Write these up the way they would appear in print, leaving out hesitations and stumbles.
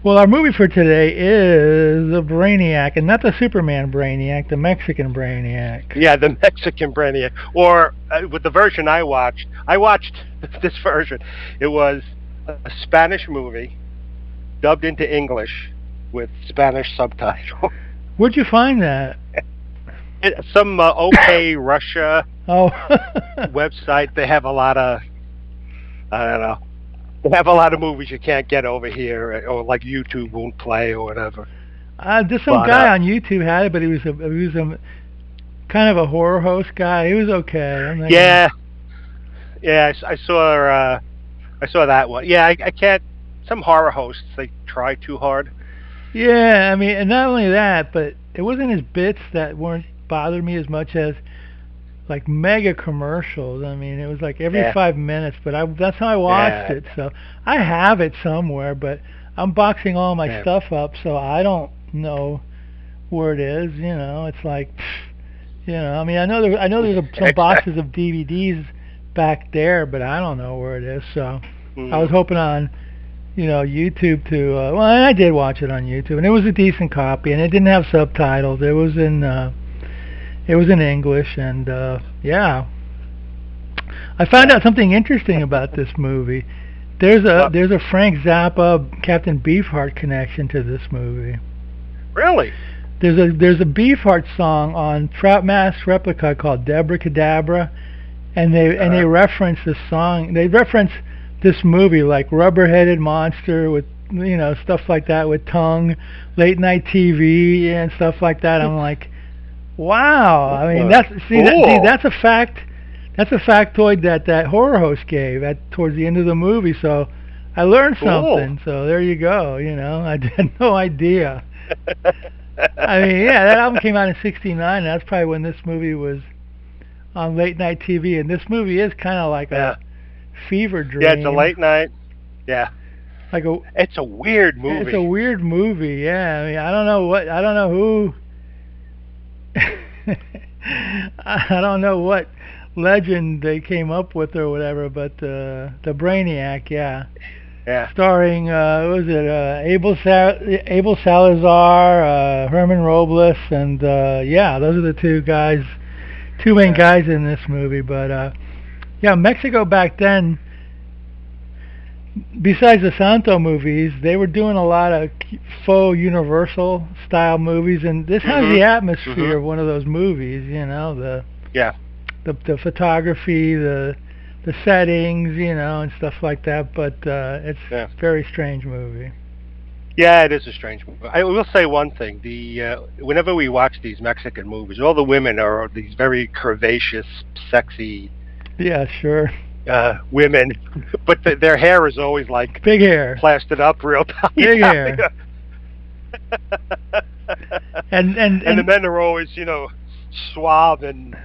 Well, our movie for today is the Brainiac, and not the Superman Brainiac, the Mexican Brainiac. Yeah, the Mexican Brainiac. Or with the version I watched this version. It was a Spanish movie dubbed into English with Spanish subtitles. Where'd you find that? Some OK Russia Oh, website. They have a lot of, I don't know. They have a lot of movies you can't get over here, or like YouTube won't play or whatever. just some But guy on YouTube had it, but he was a kind of a horror host guy. He was okay. I'm not gonna. yeah, yeah, I saw that one. Yeah, I can't. Some horror hosts they try too hard. Yeah, I mean, and not only that, but it wasn't his bits that weren't bothering me as much as like mega commercials. I mean, it was like every Yeah, 5 minutes. But that's how I watched yeah, it. So I have it somewhere, but I'm boxing all my yeah. stuff up, so I don't know where it is. It's like, I mean, I know there's some Exactly. boxes of DVDs back there, but I don't know where it is. So I was Mm, hoping on YouTube to. Well, I did watch it on YouTube, and it was a decent copy, and it didn't have subtitles. It was in English, and yeah, I found yeah. out something interesting about this movie. What? There's a Frank Zappa Captain Beefheart connection to this movie. Really? There's a Beefheart song on Trout Mask Replica called Deborah Cadabra, and they Uh, reference this song. They reference this movie like Rubber-Headed Monster with stuff like that with tongue, late night TV and stuff like that. I'm like, wow. I mean, cool. that's a fact. That's a factoid that horror host gave at towards the end of the movie. So I learned Cool. something. So there you go. I had no idea. I mean, yeah, that album came out in '69. That's probably when this movie was on late night TV. And this movie is kind of like Yeah. a fever Yeah, it's a dream. late night. Yeah. Like a It's a weird It's a movie. weird movie. Yeah, I mean, I don't know who I don't know what legend they came up with or whatever, but the Brainiac, yeah, Yeah. starring what was it Abel Salazar, Herman Robles, and yeah, those are the two main Yeah. guys in this movie. But yeah, Mexico back then, besides the Santo movies, they were doing a lot of faux Universal style movies, and this has the Mhm. atmosphere Mhm. of one of those movies. Yeah. The photography, the settings, and stuff like that. But it's Yeah. a very strange movie. Yeah, it is a strange movie. I will say one thing: the whenever we watch these Mexican movies, all the women are these very curvaceous, sexy Yeah, sure. women, but their hair is always like Big hair, plastered up real tight. big hair, And the men are always, suave and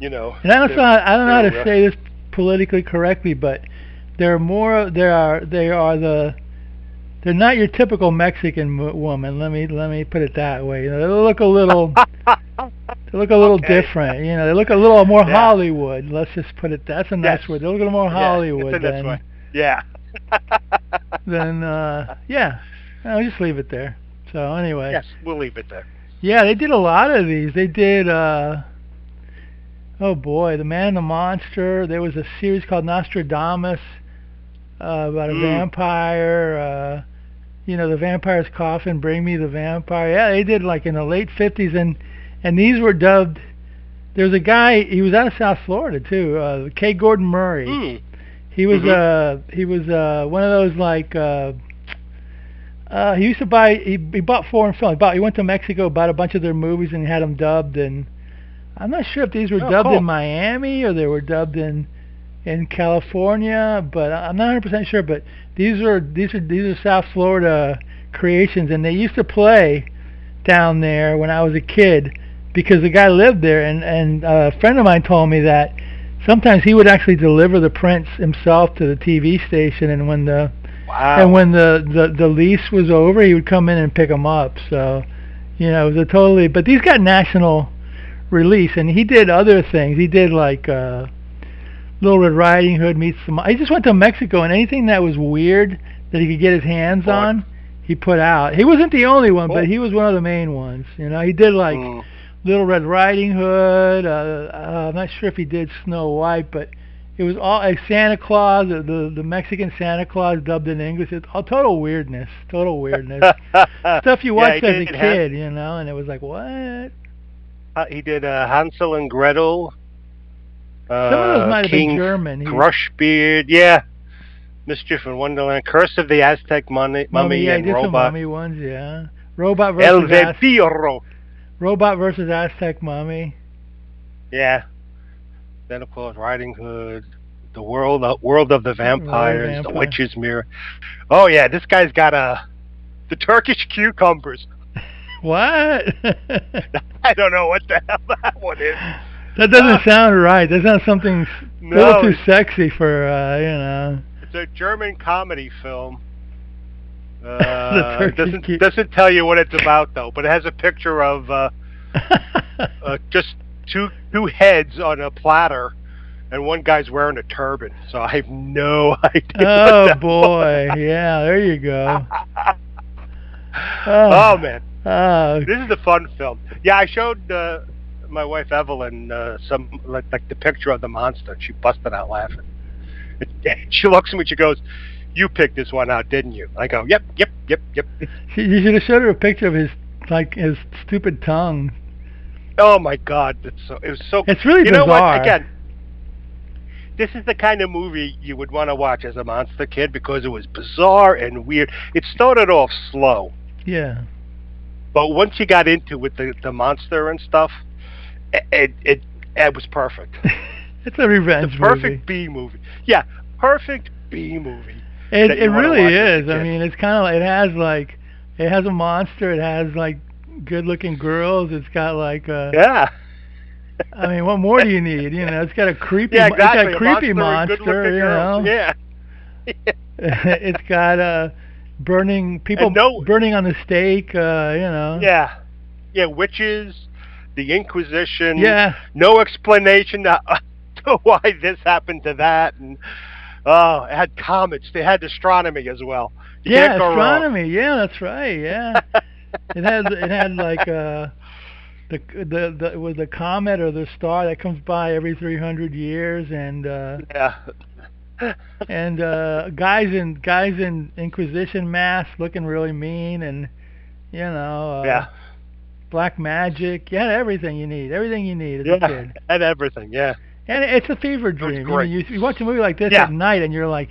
and I don't know how to they're say this politically correctly, but they're not your typical Mexican woman. Let me put it that way. They look a little okay. different. They look a little more Yeah. Hollywood. Let's just put it. That's a Yes. nice word. They look a little more Yeah. It's Hollywood in this way. Yeah. than yeah. I'll just leave it there. So anyway, Yes, we'll leave it there. yeah, they did a lot of these. They did oh boy, The Man and the Monster. There was a series called Nostradamus about a Mm. vampire. The Vampire's Coffin, Bring Me the Vampire. Yeah, they did like in the late '50s, and these were dubbed. There was a guy. He was out of South Florida too. K. Gordon Murray. Mm. Mhm. He was one of those like. He used to buy. He bought foreign film. He went to Mexico, bought a bunch of their movies, and had them dubbed. And I'm not sure if these were Oh, dubbed in cool. Miami or they were dubbed in California, but I'm not 100% sure. But these are South Florida creations, and they used to play down there when I was a kid because the guy lived there, and a friend of mine told me that sometimes he would actually deliver the prints himself to the TV station, and Wow. when the lease was over, he would come in and pick them up. So, it was a totally. But these got national release, and he did other things. He did like Little Red Riding Hood meets some. He just went to Mexico, and anything that was weird that he could get his hands Bought. on, he put out. He wasn't the only one, but Oh. he was one of the main ones. You know, he did like Mm. Little Red Riding Hood. I'm not sure if he did Snow White, but it was all like Santa Claus, the Mexican Santa Claus dubbed in English. It's all total weirdness, total weirdness. Stuff you Yeah, he watched as a did. kid, you know, and it was like, what? He did Hansel and Gretel, Some of those might have been King German. Crushbeard. Yeah, Mischief in Wonderland, Curse of the Aztec Mummy, Mummy, yeah, he and did some Robot. mummy ones, yeah. Robot El versus Vampiro. Robot versus Aztec Mummy. Yeah. Then of course Riding Hood, the World of the World of Vampires, the Vampire. Witch's Mirror. Oh yeah, this guy's got the Turkish cucumbers. What? I don't know what the hell that one is. That doesn't sound right. That sounds something a little No, too sexy for, you know. it's a German comedy film. The It Turkish doesn't tell you what it's about though, but it has a picture of just two heads on a platter, and one guy's wearing a turban. So I have no idea. Oh boy, yeah, there you go. Oh man, Oh, this is a fun film. Yeah, I showed my wife Evelyn some like the picture of the monster, and she busted out laughing. She looks at me, she goes, "You picked this one out, didn't you?" I go, "Yep, yep, yep, yep." you should have showed her a picture of his his stupid tongue. Oh my God, it was so. It's really you bizarre. know what? Again, this is the kind of movie you would want to watch as a monster kid because it was bizarre and weird. It started off slow, Yeah. but once you got into with the monster and stuff, it was perfect. It's a revenge The perfect movie. B movie. Yeah, perfect B movie. It really is. I kid. mean, it's kind of it has a monster. It has like good-looking girls. It's got like Yeah. I mean, what more do you need? You know, it's got a creepy. Yeah, exactly. It's got a creepy monster. monster. You know. Yeah. It's got burning people burning on the stake. You know. Yeah. Yeah, witches, the Inquisition. Yeah. No explanation to why this happened to that, and it had comets. They had astronomy as well. You can't go astronomy. wrong. Yeah, that's right. Yeah. It had like it was the comet or the star that comes by every 300 years, and Yeah. and guys in Inquisition masks looking really mean, and you know Yeah. black magic. You had everything you need as a kid. And everything. Yeah. And it's a fever dream. great. You watch a movie like this at night, and you're like,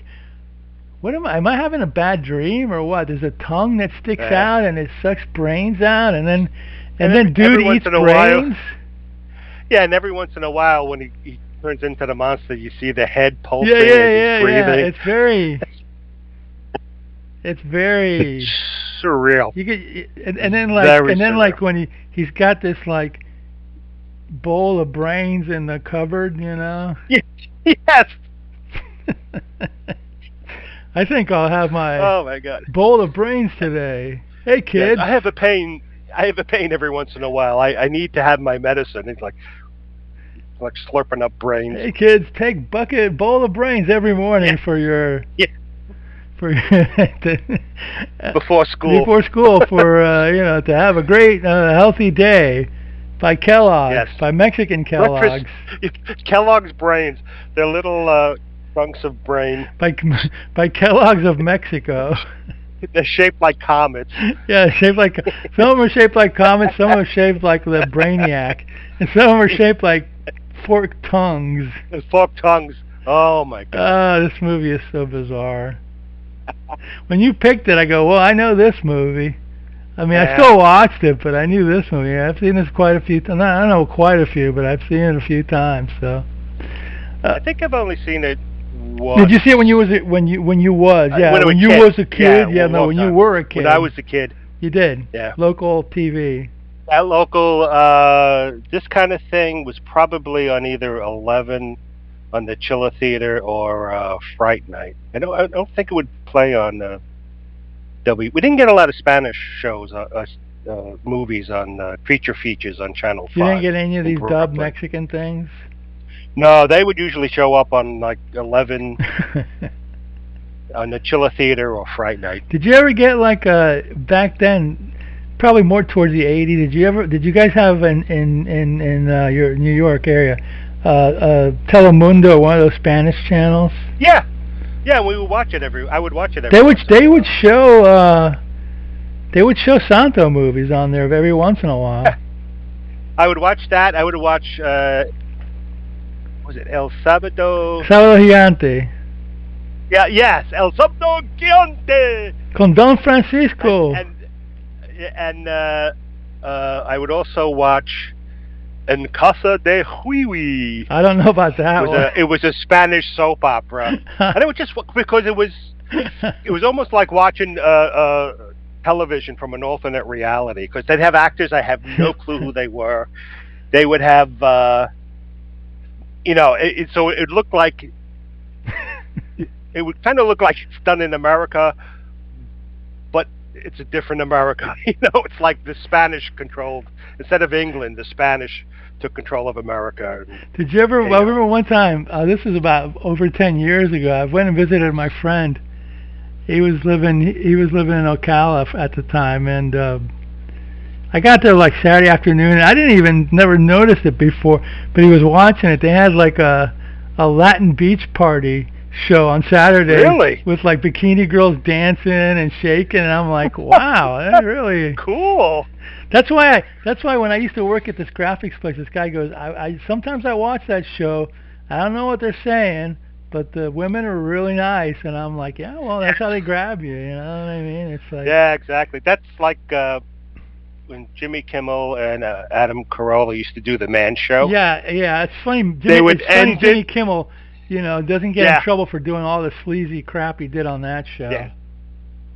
what am I? Am I having a bad dream or what? There's a tongue that sticks out and it sucks brains out, and then dude eats brains. Yeah, and every once in a while, when he turns into the monster, you see the head pulsing Yeah. and he's breathing. It's very It's surreal. You get and then Very like surreal. when he's got this like bowl of brains in the cupboard, you know. Yes. I think I'll have Oh my God. bowl of brains today. Hey kid. Yes, I have a pain every once in a while. I need to have my medicine. It's like slurping up brains. Hey kids, take bowl of brains every morning for your for Before school. For you know, to have a great healthy day. By Kellogg's, by Mexican Kellogg's. Kellogg's brains. They're little chunks of brain. By Kellogg's of Mexico. They're shaped like comets. Yeah, shaped like some of them are shaped like comets, some of them are shaped like the Brainiac, and some of them are shaped like forked tongues. Forked tongues. Oh my God. This movie is so bizarre. When you picked it, I go, well, I know this movie. I mean, I still watched it, but I knew this movie. I've seen this quite a few times. I don't know quite a few, but I've seen it a few times. So, I think I've only seen it once. Did you see it when you was when you when you was a kid? Yeah, no, when you were a kid. When I was a kid. You did. Yeah. Local TV. That local, this kind of thing was probably on either 11 on the Chiller Theater or Fright Night. I don't think it would play on. We didn't get a lot of Spanish shows, movies on creature features on Channel 5. You didn't get any of these Brooklyn. dubbed Mexican things? No, they would usually show up on like 11. on the Chiller Theater or Fright Night. Did you ever get like back then? Probably more towards the '80s. Did you guys have in your New York area, Telemundo, one of those Spanish channels? Yeah, yeah. We would watch it every. I would watch it every. They would show Santo movies on there every once in a while. I would watch that. I would watch. Was it El Sábado? Sábado Gigante. Yeah. Yes, El Sábado Gigante. Con Don Francisco. And I would also watch En Casa de Huiwi. I don't know about that. It was a Spanish soap opera, and it was just because it was almost like watching television from an alternate reality, because they'd have actors I have no clue who they were. They would have, so it looked like it would kind of look like it's done in America, but it's a different America. It's like the Spanish controlled, instead of England, the Spanish took control of America. Did you ever? Well, I remember one time. This was about over 10 years ago. I went and visited my friend. He was living in Ocala at the time, and I got there like Saturday afternoon. And I never noticed it before, but he was watching it. They had like a Latin beach party show on Saturday, really, with like bikini girls dancing and shaking, and I'm like, wow, that's really cool. That's why when I used to work at this graphics place, this guy goes, I sometimes I watch that show. I don't know what they're saying, but the women are really nice, and I'm like, yeah, well, that's how they grab you. You know what I mean? It's like, yeah, exactly. That's like when Jimmy Kimmel and Adam Carolla used to do the Man Show. Yeah, it's funny. Jimmy Kimmel, doesn't get in trouble for doing all the sleazy crap he did on that show. Yeah.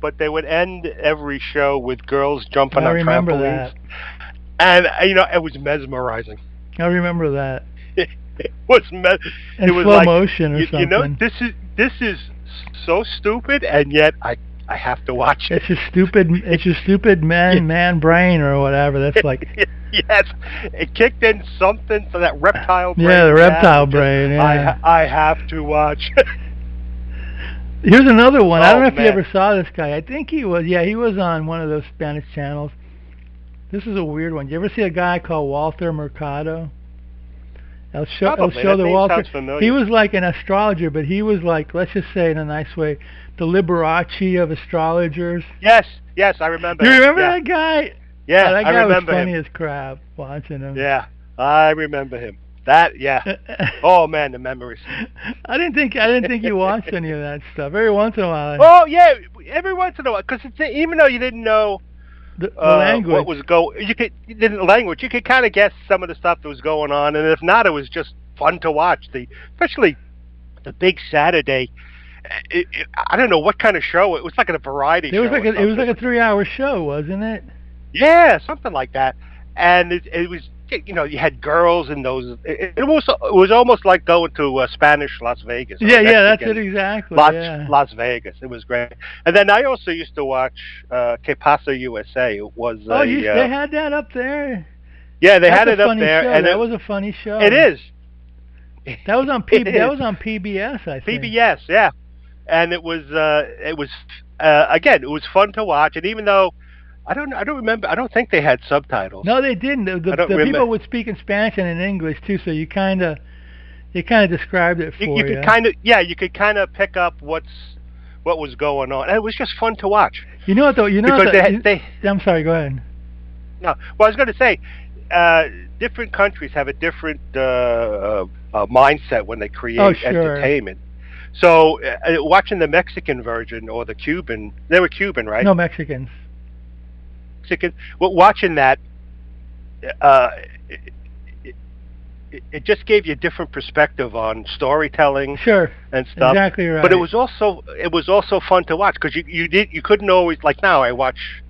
But they would end every show with girls jumping on remember trampolines. That. And it was mesmerizing. I remember that. It was slow like, motion or something. This is so stupid, and yet I have to watch it. It's a stupid man brain or whatever. That's like yes, it kicked in something for that reptile brain. Yeah, the reptile brain. Yeah. I have to watch. Here's another one. I don't know if you ever saw this guy. I think he was. Yeah, he was on one of those Spanish channels. This is a weird one. You ever see a guy called Walter Mercado? El show the Walter. He was like an astrologer, but he was like, let's just say in a nice way, the Liberace of astrologers. Yes, I remember. You remember that guy? Yeah, that guy was funny him. as crap watching him. Yeah, I remember him. Oh man, the memories. I didn't think you watched any of that stuff. Every once in a while. Oh yeah, every once in a while, because even though you didn't know the language, what was you could kind of guess some of the stuff that was going on, and if not, it was just fun to watch. Especially the Big Saturday. I don't know what kind of show it was. Like a variety show. It was like a 3-hour show, wasn't it? Yeah, something like that. And it was, you had girls in those. It was almost like going to Spanish Las Vegas. Yeah, that's it exactly. Las Vegas. It was great. And then I also used to watch Que Pasa USA. It was. They had that up there. Yeah, they had it up there, and that was a funny show. It is. That was on That was on PBS, I think. PBS, yeah. And it was again, it was fun to watch, and even though I don't remember. I don't think they had subtitles. No, they didn't. The people would speak in Spanish and in English too, so you kind of described it for you. You could kind of pick up what was going on. And it was just fun to watch. You know what though? I'm sorry. Go ahead. No, well, I was going to say, different countries have a different mindset when they create entertainment. So, watching the Mexican version or the Cuban, they were Cuban, right? No, Mexicans. Well, watching that, it just gave you a different perspective on storytelling, and stuff. Exactly right. But it was also fun to watch, because you couldn't always, like now I watch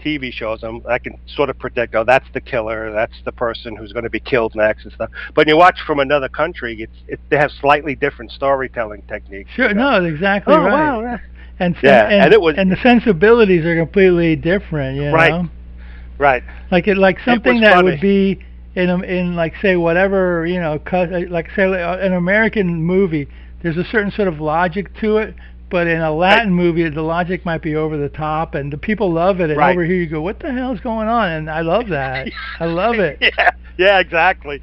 TV shows. I can sort of predict, that's the killer, that's the person who's going to be killed next and stuff. But when you watch from another country, they have slightly different storytelling techniques. Sure, no, exactly right. Wow. And the sensibilities are completely different, you know. Right. Like something that would be in like say whatever, like say an American movie. There's a certain sort of logic to it, But in a Latin movie, the logic might be over the top, and the people love it. And Right. over here, you go, "What the hell's going on?" And I love that. I love it. Yeah, exactly.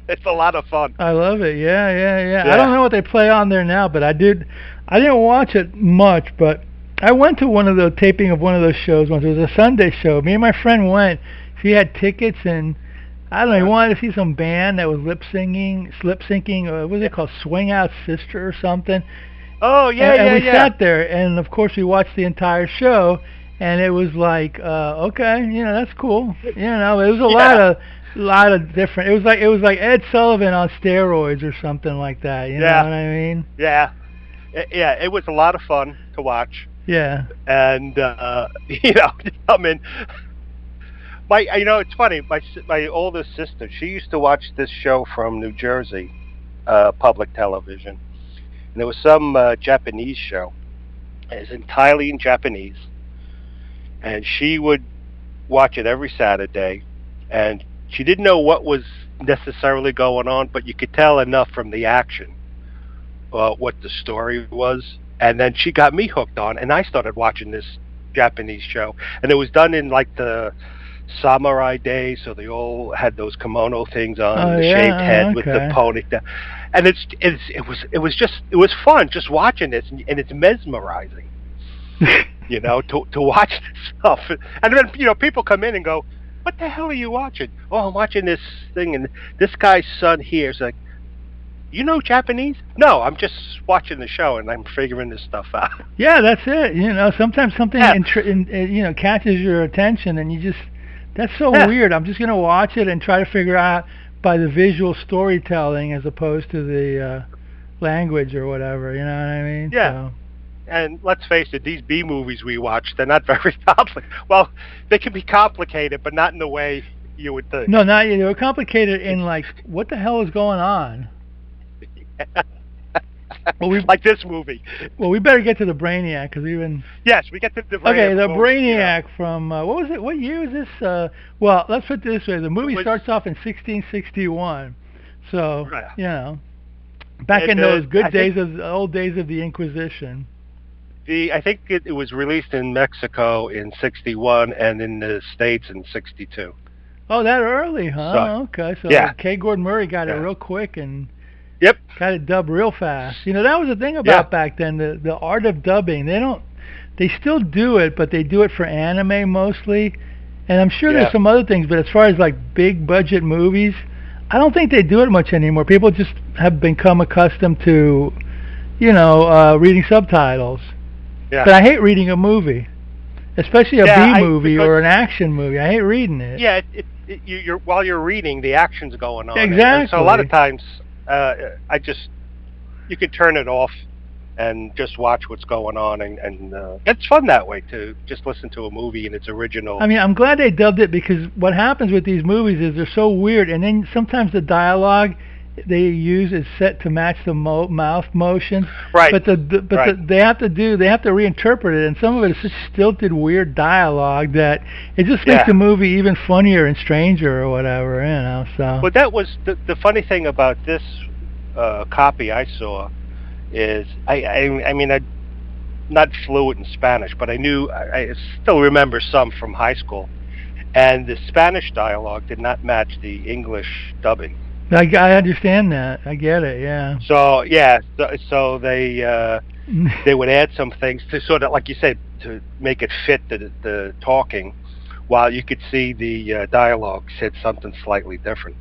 It's a lot of fun. I love it. Yeah. Yeah. I don't know what they play on there now, but I did. I didn't watch it much, but I went to one of the taping of one of those shows once. It was a Sunday show. Me and my friend went. He had tickets, and I don't know. He wanted to see some band that was lip syncing. What was it called? Swing Out Sister or something. Oh yeah, and we yeah. sat there, and of course we watched the entire show, and it was like, okay, that's cool. It was a lot of different. It was like Ed Sullivan on steroids or something like that. You know what I mean? Yeah, yeah. It was a lot of fun to watch. Yeah. And I mean, it's funny. My oldest sister, she used to watch this show from New Jersey, public television. And there was some Japanese show. It's entirely in Japanese. And she would watch it every Saturday. And she didn't know what was necessarily going on, but you could tell enough from the action what the story was. And then she got me hooked on, and I started watching this Japanese show. And it was done in like the samurai days, so they all had those kimono things on, the shaved head with the ponytail. And it was fun just watching this, and it's mesmerizing. To watch this stuff. And then people come in and go, "What the hell are you watching?" "Oh, I'm watching this thing, and this guy's son here is like, you know Japanese?" "No, I'm just watching the show and I'm figuring this stuff out." Yeah, that's it. Sometimes something catches your attention, and you just, that's so weird. I'm just gonna watch it and try to figure out by the visual storytelling as opposed to the language or whatever. You know what I mean? Yeah. So. And let's face it, these B movies we watch, they're not very complicated. Well, they can be complicated, but not in the way you would think. No, not you. They're complicated in like, what the hell is going on? Well, like this movie. Well, we better get to the Brainiac because we've been. Yes, we get to the Brainiac. Okay, the Brainiac from what was it? What year was this? Well, let's put it this way: the movie starts off in 1661, so back in those old days of the Inquisition. I think it was released in Mexico in 61 and in the States in 62. Oh, that early, huh? So, okay, so K. Gordon Murray got it real quick and got it dubbed real fast. That was the thing about back then, the art of dubbing. They still do it, but they do it for anime mostly. And I'm sure there's some other things, but as far as like big budget movies, I don't think they do it much anymore. People just have become accustomed to, reading subtitles. Yeah. But I hate reading a movie, especially a B movie or an action movie. I hate reading it. Yeah, you're while you're reading, the action's going on. Exactly. And so a lot of times, you can turn it off and just watch what's going on, and it's fun that way to just listen to a movie in its original. I mean, I'm glad they dubbed it because what happens with these movies is they're so weird, and then sometimes the dialogue they use is set to match the mouth motion. Right. But they have to reinterpret it, and some of it is such stilted, weird dialogue that it just makes the movie even funnier and stranger or whatever. So. But that was the funny thing about this copy I saw is I mean I'm not fluent in Spanish, but I still remember some from high school, and the Spanish dialogue did not match the English dubbing. I understand that. I get it. Yeah. So so they would add some things to sort of, like you said, to make it fit the talking, while you could see the dialogue said something slightly different.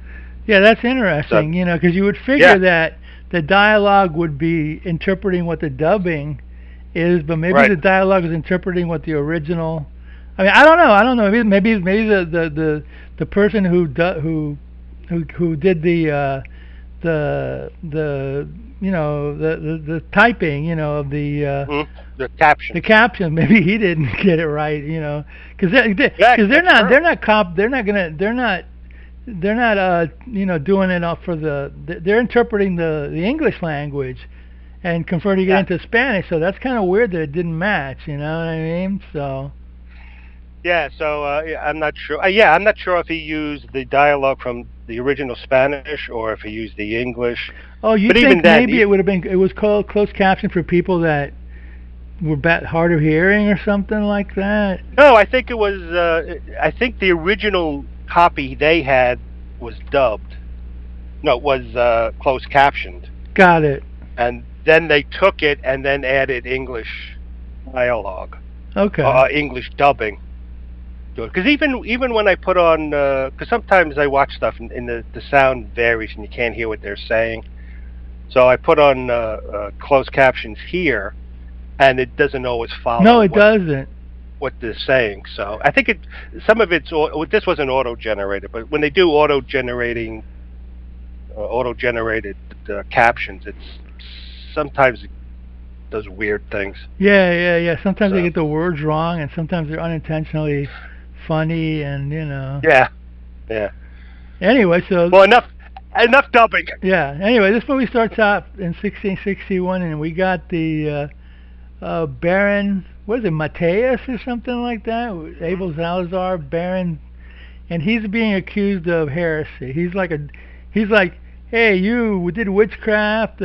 Yeah, that's interesting. Because you would figure that the dialogue would be interpreting what the dubbing is, but maybe the dialogue is interpreting what the original. I mean, I don't know. Maybe the person who did the typing, of the caption. The caption, maybe he didn't get it right, because they're not doing it off for they're interpreting the English language and converting it into Spanish, so that's kind of weird that it didn't match, you know what I mean? So. Yeah, so I'm not sure. I'm not sure if he used the dialogue from the original Spanish or if he used the English. Oh, you But even think then, maybe it was called closed caption for people that were hard of hearing or something like that? no, I think it was. I think the original copy they had was dubbed. No, it was closed captioned, Got it. and then they took it and then added English dialogue, Okay. English dubbing. Because even when I put on, because sometimes I watch stuff and the sound varies and you can't hear what they're saying. So I put on closed captions here, and it doesn't always No, follow it doesn't. what they're saying. So I think some of it's this wasn't auto generated, but when they do auto generated captions, it's sometimes it does weird things. Yeah. Sometimes they So get the words wrong, and sometimes they're unintentionally funny, and yeah. Anyway, so Well, enough dubbing. yeah. Anyway, this movie starts out in 1661, and we got the Baron. What is it, Mateus or something like that? Abel Salazar, Baron, and he's being accused of heresy. He's like, hey, you did witchcraft.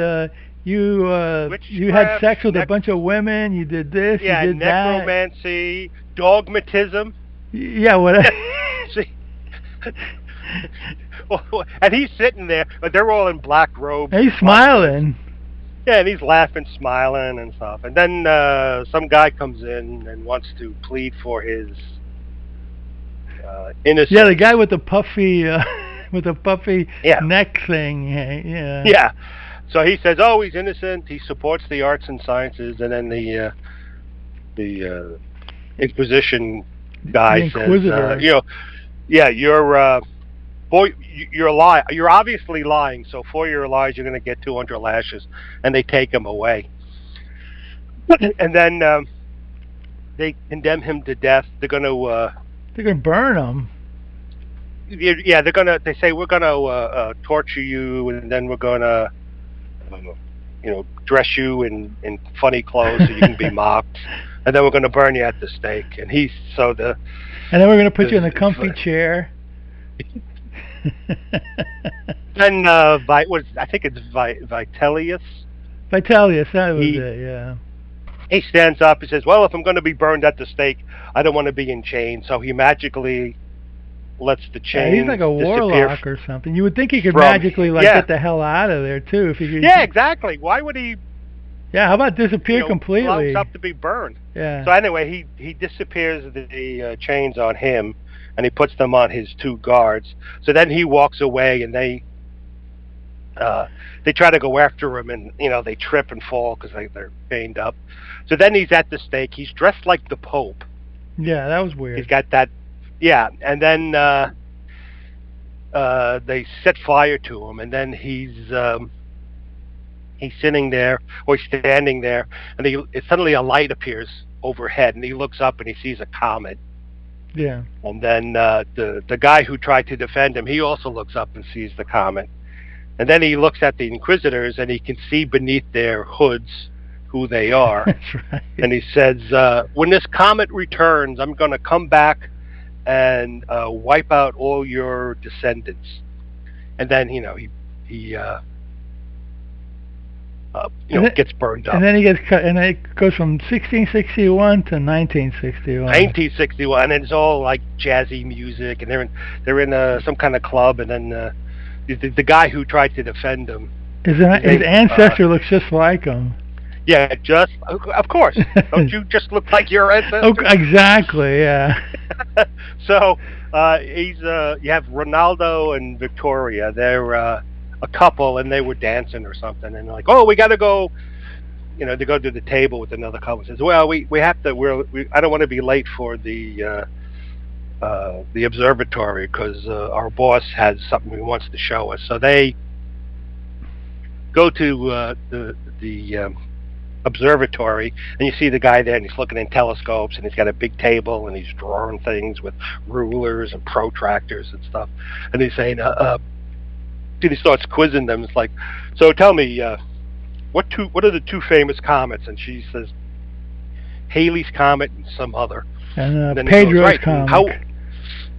You had Witchcraft, sex with a bunch of women. You did this. yeah, You did that. necromancy, dogmatism. Yeah, what? See, and he's sitting there, but they're all in black robes. He's smiling. Yeah, and he's laughing, smiling, and stuff. And then some guy comes in and wants to plead for his innocence. Yeah, the guy with the puffy, Yeah. neck thing. Yeah. Yeah. So he says, "Oh, he's innocent. He supports the arts and sciences." And then the Inquisition guy The Inquisitor. says, "Yeah, you're obviously lying. So for your lies, you're going to get 200 lashes." And they take him away. And then they condemn him to death. They're going to burn him. Yeah, they say we're gonna torture you, and then we're gonna dress you in funny clothes so you can be mocked, and then we're gonna burn you at the stake. And then we're gonna put you in a comfy chair. Then I think it's Vitellius. Vitellius, that was it. Yeah. He stands up. He says, "Well, if I'm going to be burned at the stake, I don't want to be in chains." So he magically lets the chains. He's like a warlock or something. You would think he could magically get the hell out of there too if he could. Yeah, exactly. Why would he? Yeah, how about disappear completely? Allow himself to be burned. Yeah. So anyway, he disappears the chains on him, and he puts them on his two guards. So then he walks away, and they try to go after him, and they trip and fall because they're chained up. So then he's at the stake. He's dressed like the Pope. Yeah, that was weird. He's got that. Yeah, and then they set fire to him, and then he's sitting there or he's standing there, and suddenly a light appears overhead, and he looks up and he sees a comet. Yeah. And then the guy who tried to defend him, he also looks up and sees the comet, and then he looks at the Inquisitors and he can see beneath their hoods who they are. That's right. And he says, "When this comet returns, I'm going to come back and wipe out all your descendants." And then he gets burned up. And then he gets cut, and it goes from 1661 to 1961. 1961, and it's all like jazzy music, and they're in some kind of club, and then the guy who tried to defend him, his ancestor looks just like him. Yeah, just of course. Don't you just look like your ancestor? Oh, exactly. Yeah. So you have Ronaldo and Victoria. They're a couple, and they were dancing or something, and they're like, "Oh, we got to go." They go to the table with another couple. Says, "Well, we have to. I don't want to be late for the observatory because our boss has something he wants to show us." So they go to the observatory, and you see the guy there, and he's looking in telescopes, and he's got a big table, and he's drawing things with rulers and protractors and stuff. And he's saying, he starts quizzing them. It's like, "So tell me, what are the two famous comets?" And she says, "Halley's comet and some other." And then Pedro's goes, right, comet.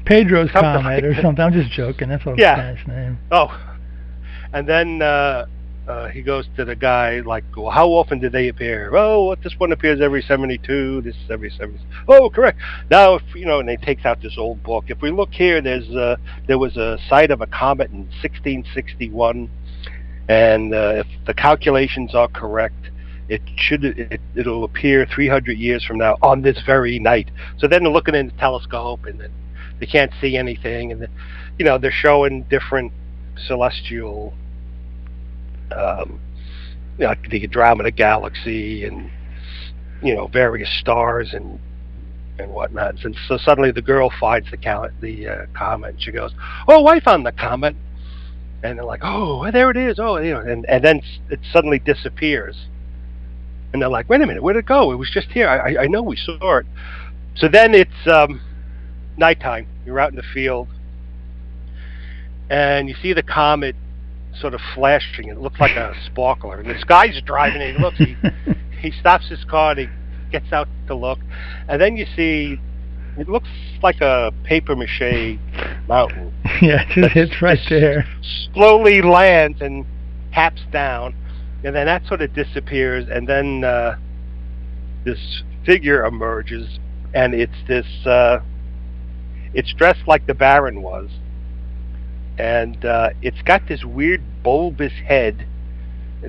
Pedro's something Comet like or that. something. I'm just joking. That's a Yeah. Spanish name. Oh, and then he goes to the guy like, well, how often do they appear? Oh, well, this one appears every 72. This is every 70. Oh, correct. Now, if and he takes out this old book. If we look here, there was a sight of a comet in 1661, and if the calculations are correct, it'll appear 300 years from now on this very night. So then they're looking in the telescope, and then they can't see anything, and they're showing different celestial, like the Andromeda galaxy, and various stars and whatnot. And so suddenly the girl finds the comet. And she goes, "Oh, I found the comet." And they're like, "Oh, there it is." Oh, and then it suddenly disappears. And they're like, "Wait a minute, where'd it go? It was just here. I know we saw it." So then it's nighttime. You're out in the field, and you see the comet sort of flashing. It looks like a sparkler. And this guy's driving, and he looks. He stops his car, and he gets out to look, and then you see it looks like a paper mache mountain. Yeah, it just hits right there. Slowly lands and taps down, and then that sort of disappears, and then this figure emerges, and it's this. It's dressed like the Baron was, and it's got this weird bulbous head,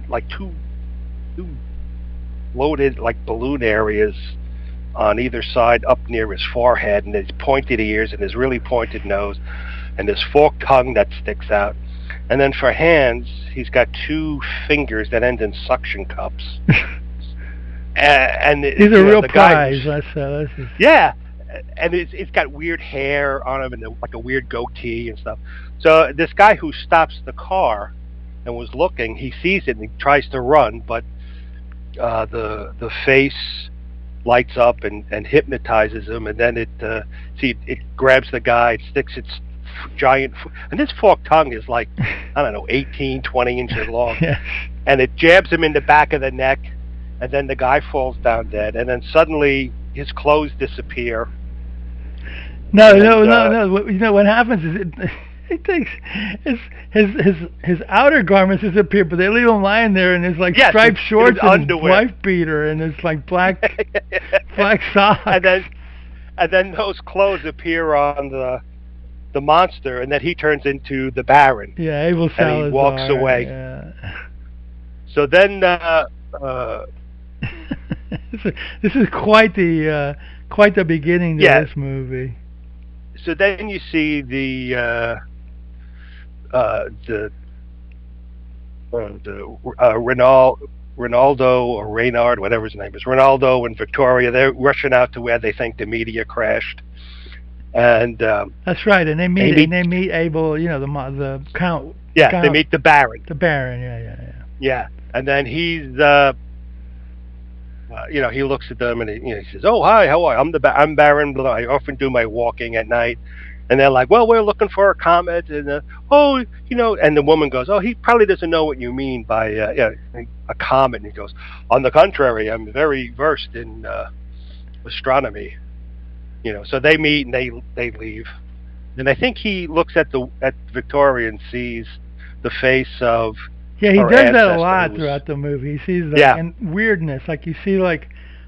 like two loaded like balloon areas on either side up near his forehead, and his pointed ears, and his really pointed nose, and his forked tongue that sticks out. And then for hands, he's got two fingers that end in suction cups. And he's a real prize. That's yeah, and it's got weird hair on him, and like a weird goatee and stuff. So this guy who stops the car and was looking, he sees it and he tries to run, but the face lights up and hypnotizes him, and then it grabs the guy, it sticks its giant, and this forked tongue is like, I don't know, 18, 20 inches long. Yes. And it jabs him in the back of the neck, and then the guy falls down dead, and then suddenly his clothes disappear. No. What happens is it takes his outer garments disappear, but they leave him lying there in his like striped shorts and his wife beater and his like black socks. And then those clothes appear on the monster, and then he turns into the Baron. Yeah, Abel Salazar. And he walks away. Yeah. So then this is quite the beginning to this movie. So then you see the Ronaldo or Reynard, whatever his name is, Ronaldo and Victoria. They're rushing out to where they think the meteor crashed, and that's right. And they meet Abel, the count. Yeah, count, they meet the Baron. The Baron, yeah. And then he's he looks at them and he says, "Oh, hi, how are you? I'm Baron. I often do my walking at night." And they're like, "Well, we're looking for a comet." And and the woman goes, "Oh, he probably doesn't know what you mean by a comet." And he goes, "On the contrary, I'm very versed in astronomy." So they meet and they leave. And I think he looks at Victoria and sees the face of. Yeah, he does that a lot throughout the movie. He sees and weirdness, like you see like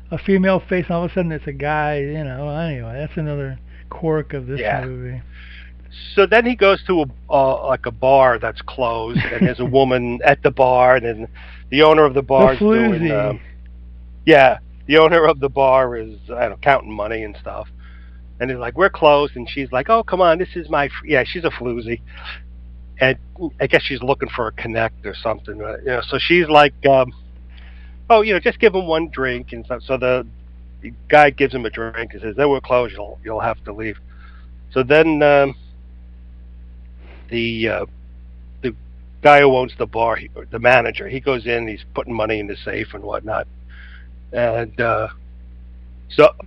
a female face, and all of a sudden it's a guy. Anyway, that's another quirk of this movie. So then he goes to a bar that's closed, and there's a woman at the bar, and the owner of the bar is doing. The owner of the bar is counting money and stuff, and he's like, "We're closed," and she's like, "Oh, come on, this is my she's a floozy." And I guess she's looking for a connect or something, so she's like, just give him one drink and stuff. So the guy gives him a drink and says, "Then we're closed. You'll have to leave." So then the guy who owns the bar, the manager, he goes in. He's putting money in the safe and whatnot, and so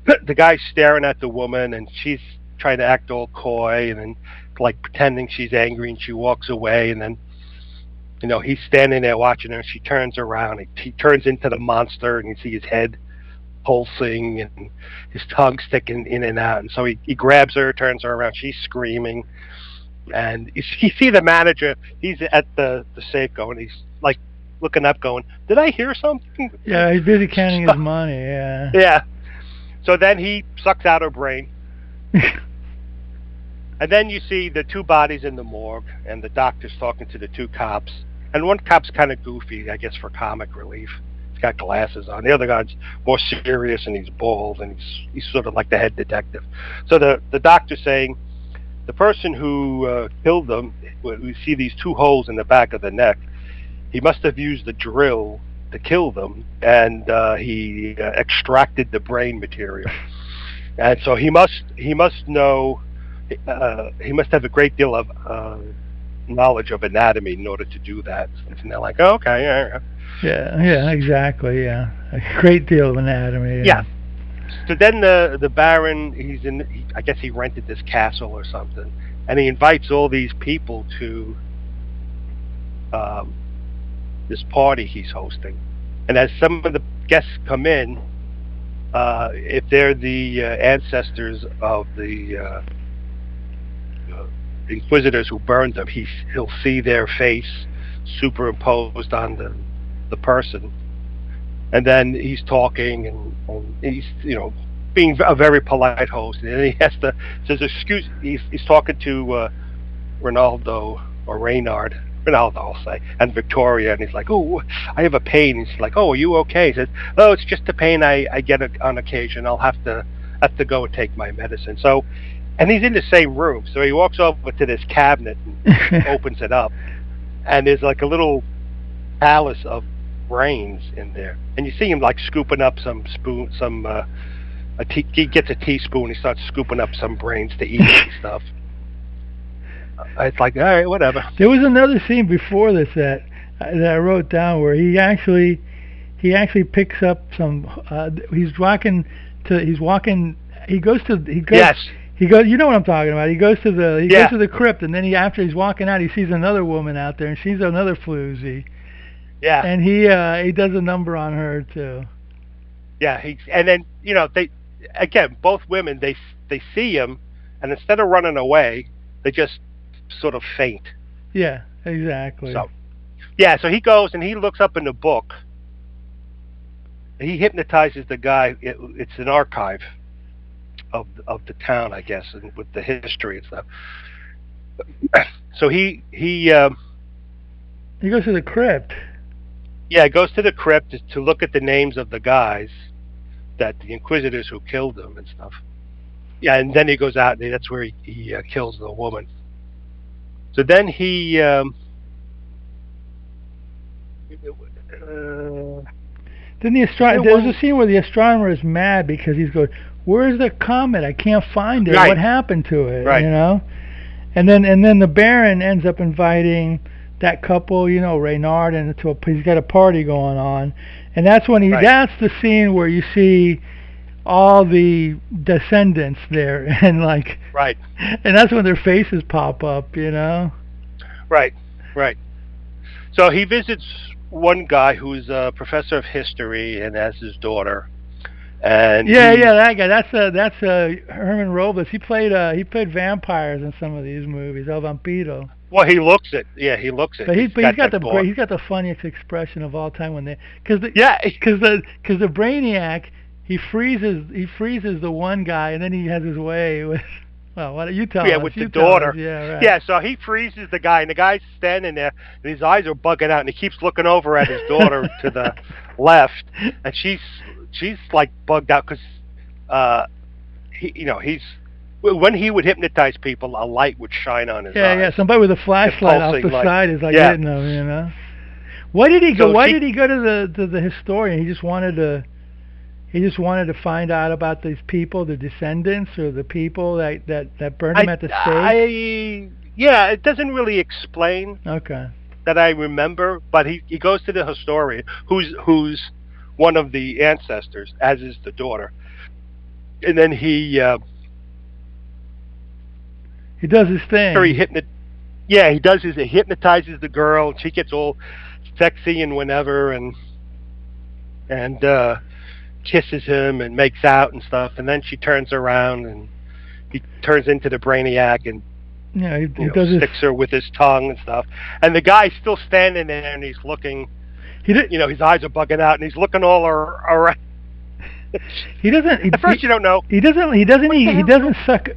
the guy's staring at the woman, and she's trying to act all coy and then like pretending she's angry, and she walks away, and then he's standing there watching her, and she turns around, and he turns into the monster, and you see his head pulsing and his tongue sticking in and out. And so he grabs her, turns her around. She's screaming. And you see the manager, he's at the safe going, he's like looking up going, did I hear something? Yeah, he's busy counting his money, yeah. Yeah. So then he sucks out her brain. And then you see the two bodies in the morgue, and the doctor's talking to the two cops. And one cop's kind of goofy, I guess, for comic relief. He's got glasses on. The other guy's more serious, and he's bald, and he's sort of like the head detective. So the doctor's saying, the person who killed them, we see these two holes in the back of the neck. He must have used the drill to kill them, and he extracted the brain material. And so he must know. He must have a great deal of knowledge of anatomy in order to do that. And they're like, oh, okay, yeah. Yeah, exactly, yeah. A great deal of anatomy. Yeah. So then the Baron, I guess he rented this castle or something, and he invites all these people to this party he's hosting. And as some of the guests come in, if they're the ancestors of the inquisitors who burned them, he'll see their face superimposed on the person. And then he's talking, and he's being a very polite host. And then he says excuse. He's talking to Ronaldo or Reynard. Ronaldo, I'll say, and Victoria, and he's like, "Oh, I have a pain." And she's like, "Oh, are you okay?" He says, "Oh, it's just a pain I get on occasion. I'll have to go and take my medicine." So, and he's in the same room. So he walks over to this cabinet and opens it up, and there's like a little palace of brains in there, and you see him like scooping up some spoon, he gets a teaspoon, he starts scooping up some brains to eat and stuff. It's like, all right, whatever. There was another scene before this that I wrote down where he actually picks up some. He goes Yes. He goes. You know what I'm talking about. He goes to the crypt, and then after he's walking out, he sees another woman out there, and she's another floozy. Yeah. And he does a number on her too. Yeah. And then they again, both women, they see him, and instead of running away, they just sort of faint. Yeah, exactly. So so he goes and he looks up in the book. He hypnotizes the guy. It's an archive of the town, I guess, and with the history and stuff. So he goes to the crypt. Yeah, he goes to the crypt to look at the names of the guys, the inquisitors who killed them and stuff. Yeah, and then he goes out, and that's where he kills the woman. So then then there's a scene where the astronomer is mad because he's going, "Where's the comet? I can't find it. Right. What happened to it?" Right. And then the Baron ends up inviting that couple, Reynard, and he's got a party going on, and that's when that's the scene where you see all the descendants there, and right, and that's when their faces pop up, Right. So he visits one guy who's a professor of history and has his daughter. And that guy. That's Herman Robles. He played vampires in some of these movies. El Vampiro. Well, he looks it. Yeah, he looks it. But he's got the funniest expression of all time because the Brainiac, he freezes the one guy, and then he has his way with. Well, why don't you tell us? Yeah, with the daughter. Yeah, right. Yeah, so he freezes the guy, and the guy's standing there, and his eyes are bugging out, and he keeps looking over at his daughter to the left, and she's like bugged out because when he would hypnotize people, a light would shine on his eyes. Yeah, somebody with a flashlight off the side is hitting him, Why did he go? Why did he go to the historian? He just wanted to find out about these people, the descendants, or the people that burned him at the stake. It doesn't really explain. Okay. That I remember, but he goes to the historian, who's one of the ancestors, as is the daughter, and then he does his thing. He hypnotizes the girl, and she gets all sexy and whenever, and kisses him and makes out and stuff, and then she turns around and he turns into the Brainiac and Yeah, he does sticks her with his tongue and stuff. And the guy's still standing there and he's looking. His eyes are bugging out and he's looking all around. He doesn't. At first, you don't know. He doesn't suck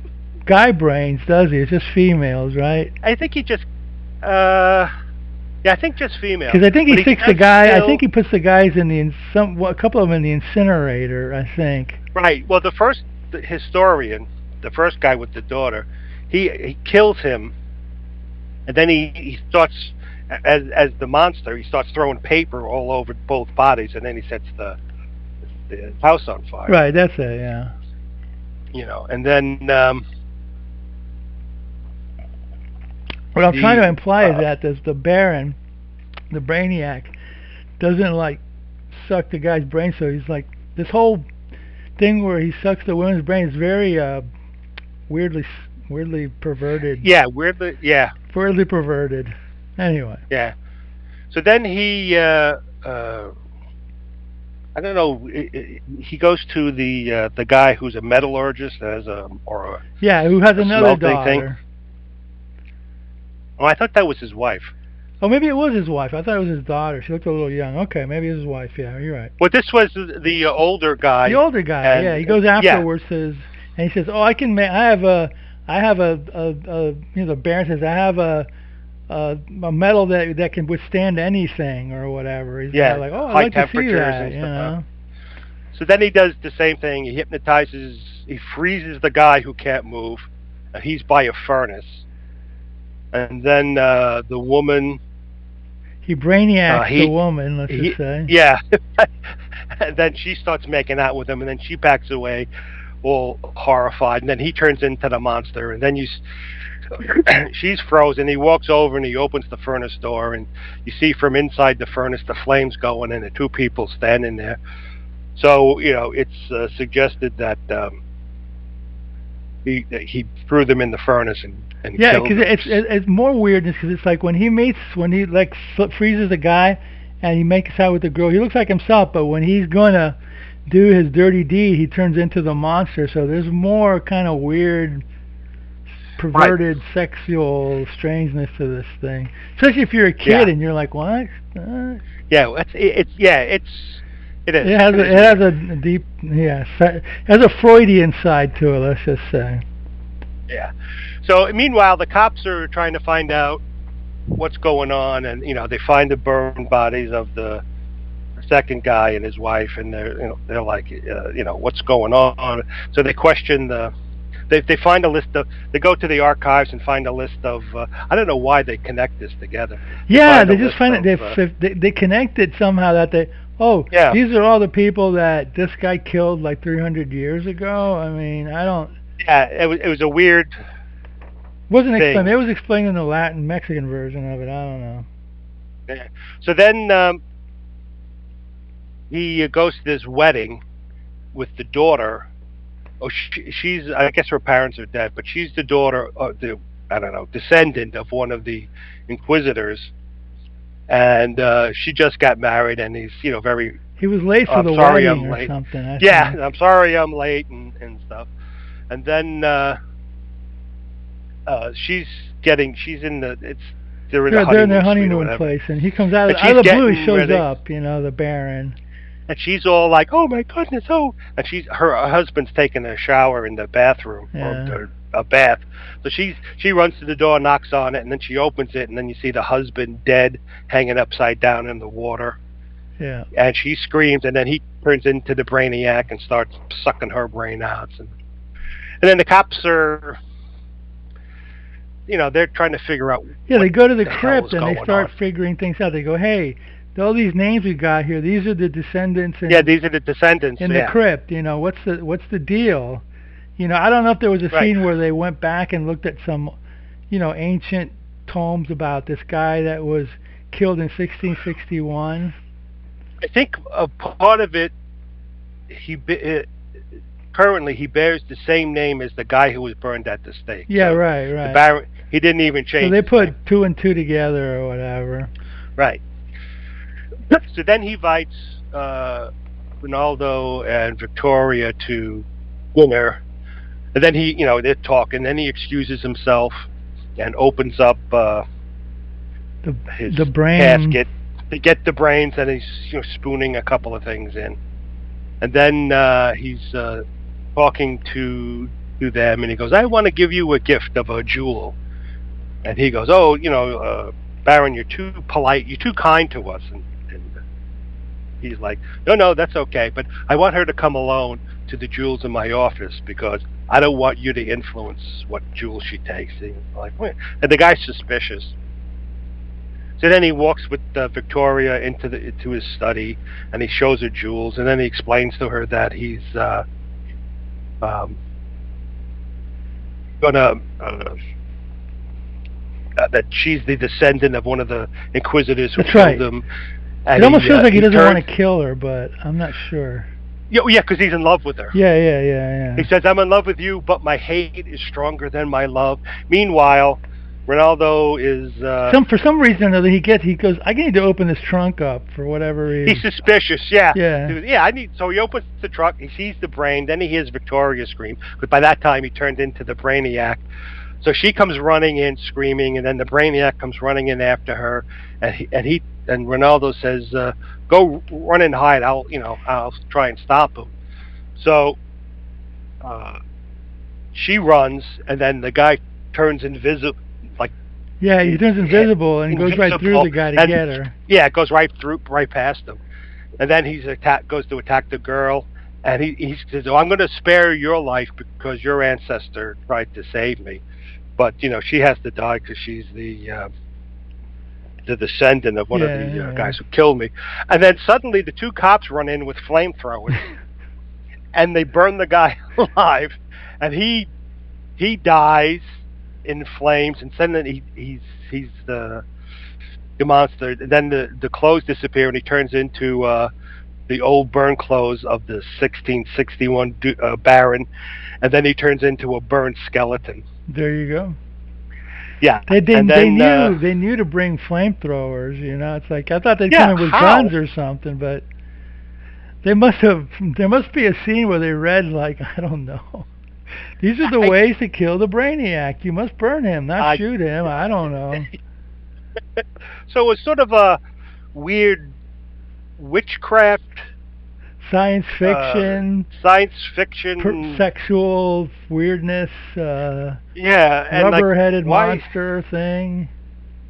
guy brains, does he? It's just females, right? I think he just. I think just females. Because I think he sticks the guy. I think he puts the guys in a couple of them in the incinerator. I think. Right. Well, the historian, the first guy with the daughter, he kills him, and then he starts as the monster. He starts throwing paper all over both bodies, and then he sets the house on fire. Right. That's it. Yeah. And then. What I'm trying to imply is that the Baron, the Brainiac, doesn't like suck the guy's brain. So he's like this whole thing where he sucks the woman's brain is very weirdly perverted. Yeah, weirdly. Yeah. Weirdly perverted. Anyway. Yeah. So then he, I don't know. He goes to the guy who's a metallurgist, who has another daughter. Thing. Oh, I thought that was his wife. Oh, maybe it was his wife. I thought it was his daughter. She looked a little young. Okay, maybe it was his wife. Yeah, you're right. Well, this was the older guy. The older guy. Yeah, he goes afterwards. And he says, "Oh, I can make. I have a. The Baron says, I have a metal that can withstand anything or whatever." He's like, "Oh, I'd like to see that." You know. So then he does the same thing. He he freezes the guy who can't move, and he's by a furnace. And then the woman... He brainiacs the woman, let's just say. Yeah. And then she starts making out with him, and then she backs away, all horrified. And then he turns into the monster. And then she's frozen. He walks over, and he opens the furnace door. And you see from inside the furnace the flames going, and the two people standing there. So, it's suggested that he threw them in the furnace and yeah, because it's more weirdness because it's like when he freezes the guy and he makes out with the girl, he looks like himself, but when he's gonna do his dirty deed, he turns into the monster. So there's more kind of weird, perverted, sexual strangeness to this thing, especially if you're a kid and you're like, what? Yeah, it is. It has a deep, it has a Freudian side to it, let's just say. Yeah. So meanwhile, the cops are trying to find out what's going on, and they find the burned bodies of the second guy and his wife, and they're like, what's going on? So they question they find a list of. They go to the archives and find a list of. I don't know why they connect this together. They just find it. They connect it somehow that they. Oh, yeah. These are all the people that this guy killed like 300 years ago. I mean, I don't. Yeah, it was a weird. Wasn't explained. It was explained in the Latin Mexican version of it. I don't know. Yeah. So then he goes to this wedding with the daughter. Oh, she's. I guess her parents are dead, but she's the daughter of descendant of one of the inquisitors, and she just got married, and he's very. He was late for the wedding or something. I'm sorry I'm late and stuff. And then they're in their honeymoon place, and he comes out of the blue. He shows up, the Baron, and she's all like, "Oh my goodness, oh!" And her husband's taking a shower in the bathroom or a bath, so she runs to the door, knocks on it, and then she opens it, and then you see the husband dead, hanging upside down in the water. Yeah, and she screams, and then he turns into the Brainiac and starts sucking her brain out. And then the cops are, they're trying to figure out. Yeah, they go to the crypt and they start figuring things out. They go, hey, all these names we got here, these are the descendants. These are the descendants in the crypt. What's the deal? I don't know if there was a scene where they went back and looked at some, ancient tomes about this guy that was killed in 1661. I think a part of it, currently he bears the same name as the guy who was burned at the stake. Yeah, so right. He didn't even change. So they put two and two together or whatever. Right. So then he invites Ronaldo and Victoria to dinner, and then they're talking. Then he excuses himself and opens up the his the brain. casket to get the brains, and he's spooning a couple of things in, and then he's talking to them, and he goes, "I want to give you a gift of a jewel," and he goes, "Oh, Baron, you're too polite, you're too kind to us," and he's like, "No, no, that's okay, but I want her to come alone to the jewels in my office because I don't want you to influence what jewels she takes." And he's like, "What?" And the guy's suspicious. So then he walks with Victoria into his study, and he shows her jewels, and then he explains to her that he's um, gonna that she's the descendant of one of the inquisitors who That's killed right. him. It And almost feels like he doesn't want turns, to kill her, but I'm not sure. yeah, because he's in love with her. Yeah. He says, "I'm in love with you, but my hate is stronger than my love." Meanwhile, Ronaldo is For some reason or another, he goes, I need to open this trunk up for whatever reason. he's suspicious. Yeah, Yeah. yeah. I need. So he opens the trunk. He sees the brain. Then he hears Victoria scream. But by that time, he turned into the Brainiac. So she comes running in, screaming, and then the Brainiac comes running in after her. And Ronaldo says, "Go run and hide. I'll try and stop him." So uh, she runs, and then the guy turns invisible, like Yeah, he turns invisible and goes right through invisible, the guy to and get her. yeah, it goes right past him. And then goes to attack the girl, and he says, "Oh, I'm going to spare your life because your ancestor tried to save me." But she has to die because she's the descendant of one of the Yeah. guys who killed me. And then suddenly the two cops run in with flamethrowers, and they burn the guy alive, and he dies in flames, and suddenly he's the monster. And then the clothes disappear, and he turns into the old burn clothes of the 1661 Baron, and then he turns into a burned skeleton. There you go. Yeah, They and then knew to bring flamethrowers. It's like I thought they'd come yeah, in with how? guns or something, but they must have. There must be a scene where they read like I don't know. These are the I ways to kill the Brainiac. You must burn him, not I shoot him. I don't know. so it's sort of a weird witchcraft, Science uh, fiction, science fiction. sexual weirdness, Yeah, and like rubber-headed why? monster thing.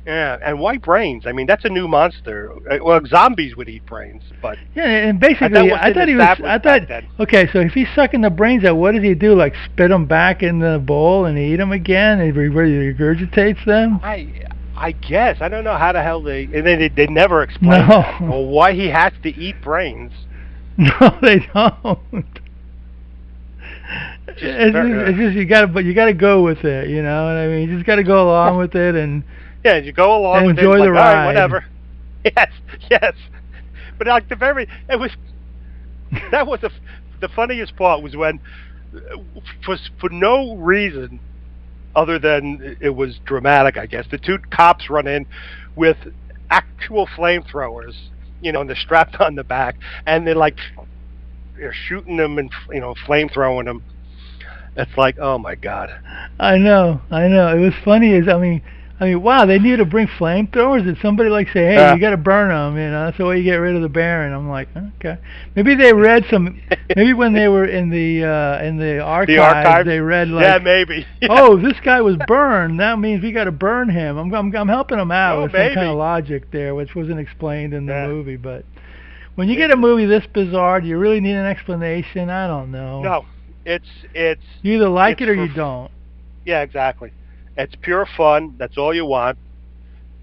Yeah, and why brains? I mean, that's a new monster. Well, zombies would eat brains, but Yeah, and that basically, I wasn't thought he was. I established thought, back then. okay, so if he's sucking the brains out, what does he do? Like spit them back in the bowl and eat them again? And he regurgitates them? I guess I don't know how the hell and they never explain that No, or why he has to eat brains. no, they don't. Just It's just you gotta go with it. You know what I mean? You just gotta go along with it and yeah, you go along with it. enjoy Like, the all right, ride. whatever. Yes, yes. But like it was that was the funniest part was when for no reason other than it was dramatic, I guess. The two cops run in with actual flamethrowers, and they're strapped on the back, and they're shooting them and flamethrowing them. It's like, oh my god. I know. It was funny wow, they knew to bring flamethrowers. Did somebody like say, "Hey, Uh, you got to burn them"? That's the way you get rid of the Baron. I'm like, okay. Maybe they read some. Maybe when they were in the the archives, archives. they read Yeah, like, maybe. Yeah. "Oh, this guy was burned. That means we got to burn him." I'm helping them out Well, with some kind of maybe. logic there, which wasn't explained in the Yeah. movie. But when you get a movie this bizarre, do you really need an explanation? I don't know. No, it's it's You either like it's it or for you don't. yeah, exactly. It's pure fun. That's all you want,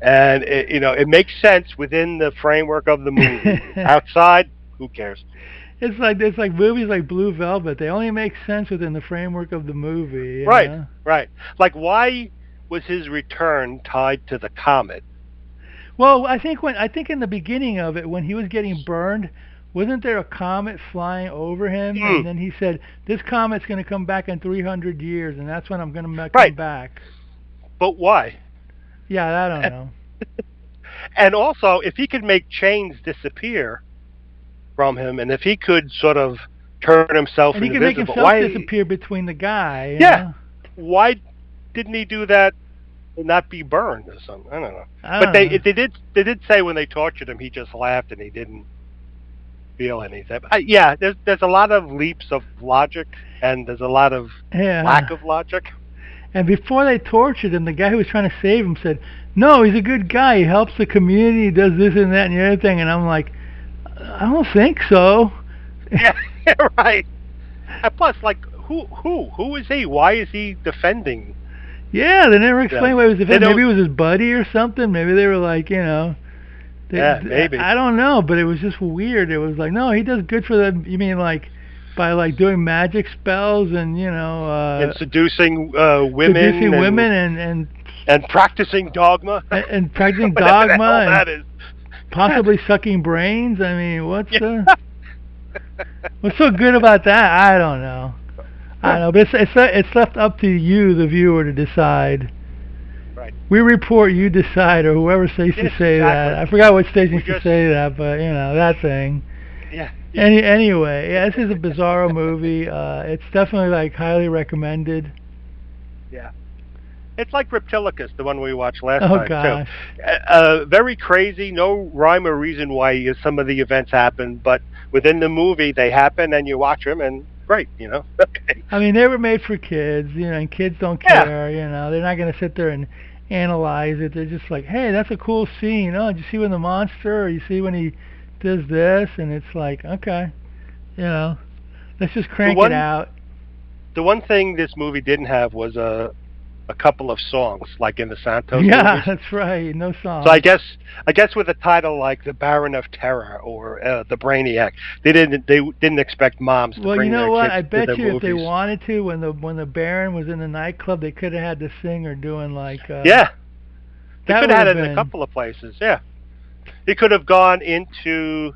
and it makes sense within the framework of the movie. Outside, who cares? It's like movies like Blue Velvet. They only make sense within the framework of the movie. Right, right. Like, why was his return tied to the comet? Well, I think in the beginning of it, when he was getting burned, wasn't there a comet flying over him? Hmm. And then he said, "This comet's going to come back in 300 years, and that's when I'm going to come Right, back." but why? Yeah, I don't know. And also, if he could make chains disappear, from him, and if he could sort of turn himself And he could make invisible, himself why? disappear between the guy. You Yeah, know? why didn't he do that and not be burned or something? I don't know. I But don't know. they did say when they tortured him, he just laughed and he didn't feel anything. Yeah, there's a lot of leaps of logic and there's a lot of lack of logic. And before they tortured him, the guy who was trying to save him said, "No, he's a good guy. He helps the community. He does this and that and the other thing." And I'm like, I don't think so. Yeah, right. And plus, like, who is he? Why is he defending? Yeah, they never explained why he was defending. They don't- Maybe it was his buddy or something. Maybe they were like, Yeah, maybe. I don't know, but it was just weird. It was like, no, he does good for them. You mean like by like doing magic spells and and seducing women, and practicing dogma and practicing Whatever the dogma hell and that is. possibly sucking brains. I mean, what's so good about that? I don't know. But it's left up to you, the viewer, to decide. Right. We report, you decide, or whoever says to say that. I forgot what station used to say that, but that thing. Yeah. Anyway, yeah, this is a bizarro movie. It's definitely like highly recommended. Yeah. It's like Reptilicus, the one we watched last Oh time gosh. too. Very crazy, no rhyme or reason why some of the events happen, but within the movie they happen, and you watch them, and great, Okay. I mean, they were made for kids, and kids don't care. They're not going to sit there and analyze it. They're just like, hey, that's a cool scene. Oh, did you see when the monster, or you see when he does this? And it's like, okay, let's just crank it out. The one thing this movie didn't have was a couple of songs, like in the Santos Yeah, movies. that's right. No songs. So I guess with a title like The Baron of Terror or The Brainiac, they didn't expect moms to bring their kids I bet to you their if they movies. wanted to, when the Baron was in the nightclub, they could have had the singer doing like. Yeah. They that could have had it been in a couple of places. Yeah. He could have gone into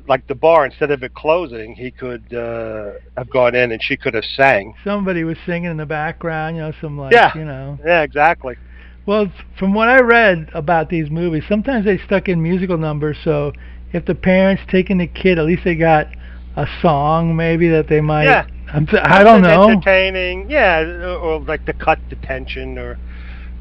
like the bar, instead of it closing, he could have gone in and she could have sang. Somebody was singing in the background, Yeah, exactly. Well, from what I read about these movies, sometimes they stuck in musical numbers, so if the parents taking the kid, at least they got a song maybe that they might. Yeah. I don't know. Entertaining, yeah, or like to cut the tension,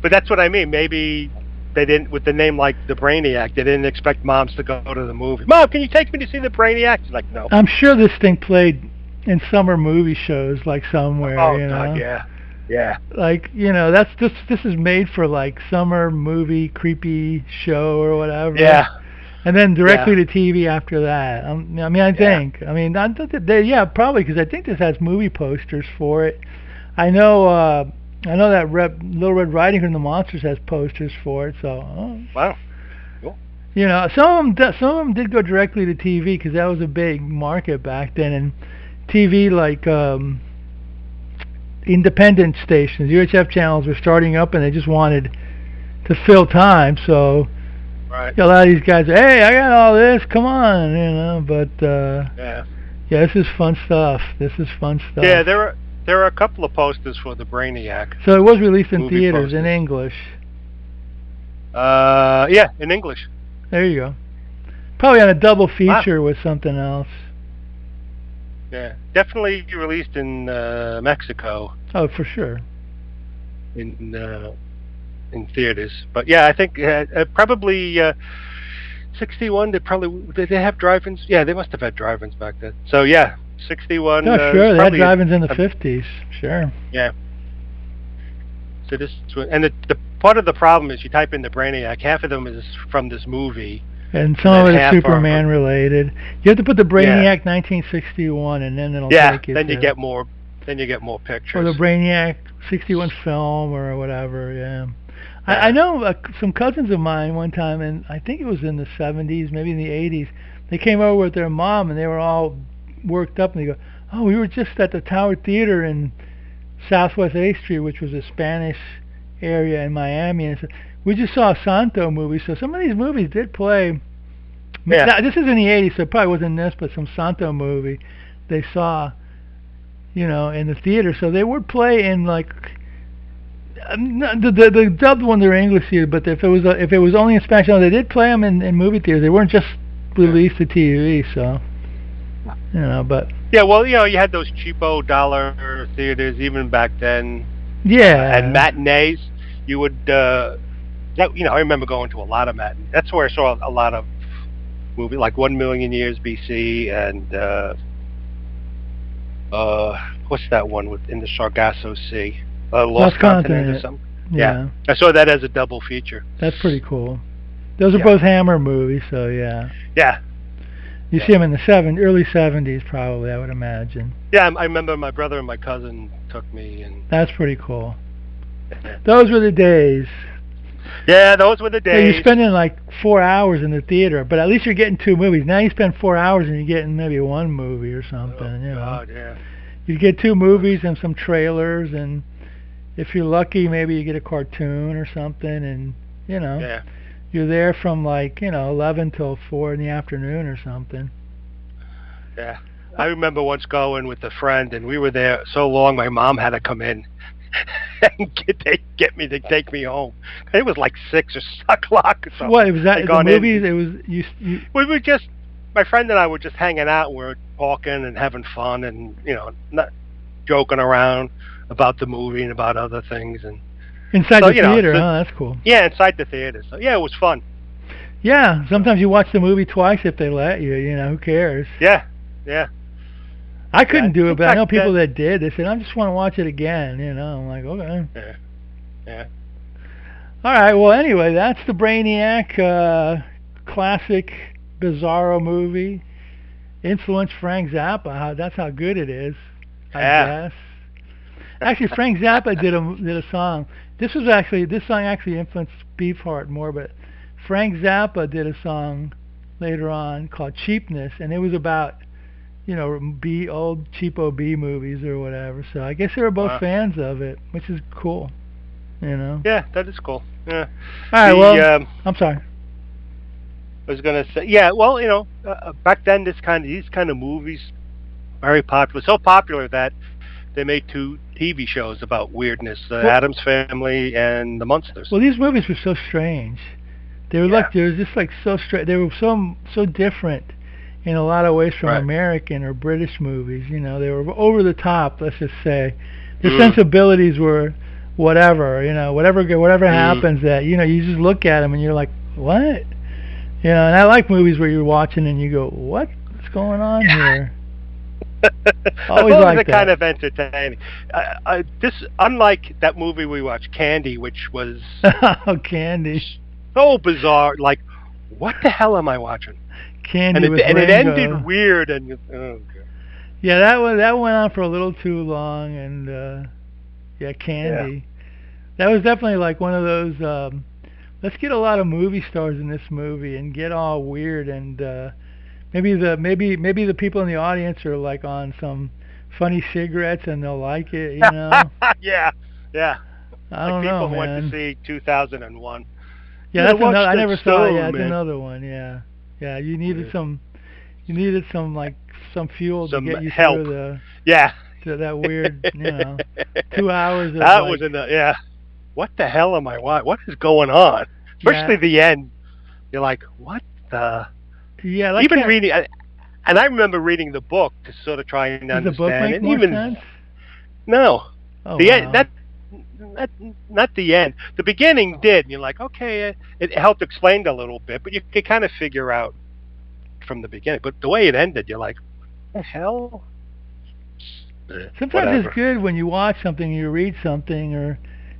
but that's what I mean. Maybe they didn't, with the name like The Brainiac, they didn't expect moms to go to the movie. Mom, can you take me to see The Brainiac? She's like, no. I'm sure this thing played in summer movie shows, like somewhere. Oh God, yeah. Like that's this is made for like summer movie creepy show or whatever. Yeah. And then directly to TV after that. I think. I mean, probably because I think this has movie posters for it. I know that Little Red Riding Hood and the Monsters has posters for it. So. Wow. Cool. Some of them did go directly to TV because that was a big market back then, and TV like independent stations, UHF channels were starting up, and they just wanted to fill time. So. Right. A lot of these guys, hey, I got all this, come on, but yeah, this is fun stuff. Yeah, there are a couple of posters for The Brainiac. So it was released in theaters posters. in English. Yeah, in English. There you go. Probably on a double feature with something else. Yeah, definitely released in Mexico. Oh, for sure. In theaters, but yeah, I think probably 61. Did they have drive-ins? Yeah, they must have had drive-ins back then. So yeah, 61. Oh, sure, they had drive-ins in the 50s. Sure. Yeah. So this, and the part of the problem is you type in The Brainiac, half of them is from this movie, and some of it is Superman related. You have to put The Brainiac 1961, and then it'll take you. Then you get more. Then you get more pictures. Or The Brainiac 61 film or whatever. Yeah. I know some cousins of mine one time, and I think it was in the 70s, maybe in the 80s, they came over with their mom, and they were all worked up, and they go, oh, we were just at the Tower Theater in Southwest 8th Street, which was a Spanish area in Miami, and we just saw a Santo movie, so some of these movies did play. Yeah. Now, this is in the 80s, so it probably wasn't this, but some Santo movie they saw, in the theater, so they would play in, like, the dubbed ones are English here, but if it was only in Spanish, they did play them in movie theaters. They weren't just released to TV, so but Yeah, well, you had those cheapo dollar theaters even back then, and yeah, matinees. You would, I remember going to a lot of matinees. That's where I saw a lot of movies, like 1,000,000 Years BC, and what's that one with in the Sargasso Sea, Lost Lost Continent or Continent. something. Yeah, Yeah, I saw that as a double feature. that's pretty cool. Those are Yeah, both Hammer movies, so yeah. yeah, You yeah, see them in the early '70s, probably. I would imagine. yeah. I remember my brother and my cousin took me, and That's pretty cool. yeah, Those were the days. yeah, those were the Yeah, you're days. spending like 4 hours in the theater, but at least you're getting two movies. Now you spend 4 hours and you're getting maybe one movie or Oh something. God, yeah. You get two movies and some trailers, and if you're lucky, maybe you get a cartoon or something, and Yeah, you're there from like 11 till 4 in the afternoon or something. yeah. I remember once going with a friend, and we were there so long. My mom had to come in and get me to take me home. It was like 6 or 7 o'clock or So what something. was that? I'd The gone movies? in. It was you. We were just my friend and I were just hanging out. And we were talking and having fun, and not joking around about the movie and about other things. And Inside so the theater, so huh? That's cool. yeah, inside the theater. So yeah, it was fun. Yeah, So sometimes you watch the movie twice if they let you. Who cares? yeah, yeah, I yeah. couldn't I do it, think but I back know people then. that did. They said, "I just want to watch it again." I'm like, okay. Yeah, yeah. All right. Well, anyway, that's the Brainiac classic Bizarro movie. Influenced Frank Zappa. That's how good it is, I Yeah. guess. Actually, Frank Zappa did a song. This song actually influenced Beefheart more, but Frank Zappa did a song later on called Cheapness, and it was about old cheapo B movies or whatever. So I guess they were both Wow. fans of it, which is cool. Yeah, that is cool. Yeah. All right. The Well, I'm sorry. I was gonna say, yeah. Well, back then these kind of movies very popular. So popular that they made two TV shows about weirdness: the Well, Addams Family and the Munsters. well, these movies were so strange. Yeah. They were just like so strange. They were so different in a lot of ways from Right. American or British movies. They were over the top. Let's just say their Mm. sensibilities were whatever. Whatever Mm. happens that you just look at them and you're like, what? And I like movies where you're watching and you go, what's going on here? As Always long as like they're kind that. of entertaining. This, unlike that movie we watched, Candy, which was Oh, Candy. so bizarre. Like, what the hell am I watching? And Candy it with and it ended Ringo. weird. And oh god. Yeah, that went on for a little too long, and yeah, Yeah. Candy. That was definitely like one of those. Let's get a lot of movie stars in this movie and get all weird, and maybe the people in the audience are like on some funny cigarettes and they'll like it. Yeah. Yeah. I Like don't know, people who went to man. see 2001. Yeah, Yeah, that's watch another. I that never saw it. Yeah, stone, it's man. another one. Yeah, yeah. Yeah. You needed some like some fuel to Some get you help. through Yeah. to that weird 2 hours of That was like yeah. What the hell am I watching? What is going on? Especially yeah the end. You're like, what the? yeah. Like Even can't. reading, and I remember reading the book to sort of try and Does the book understand. make And more even sense? no, Oh the end. wow. Not the end. The beginning did. And you're like, okay, it helped explain a little bit, but you could kind of figure out from the beginning. But the way it ended, you're like, what the hell? Sometimes it's Whatever. good when you watch something, you read something, or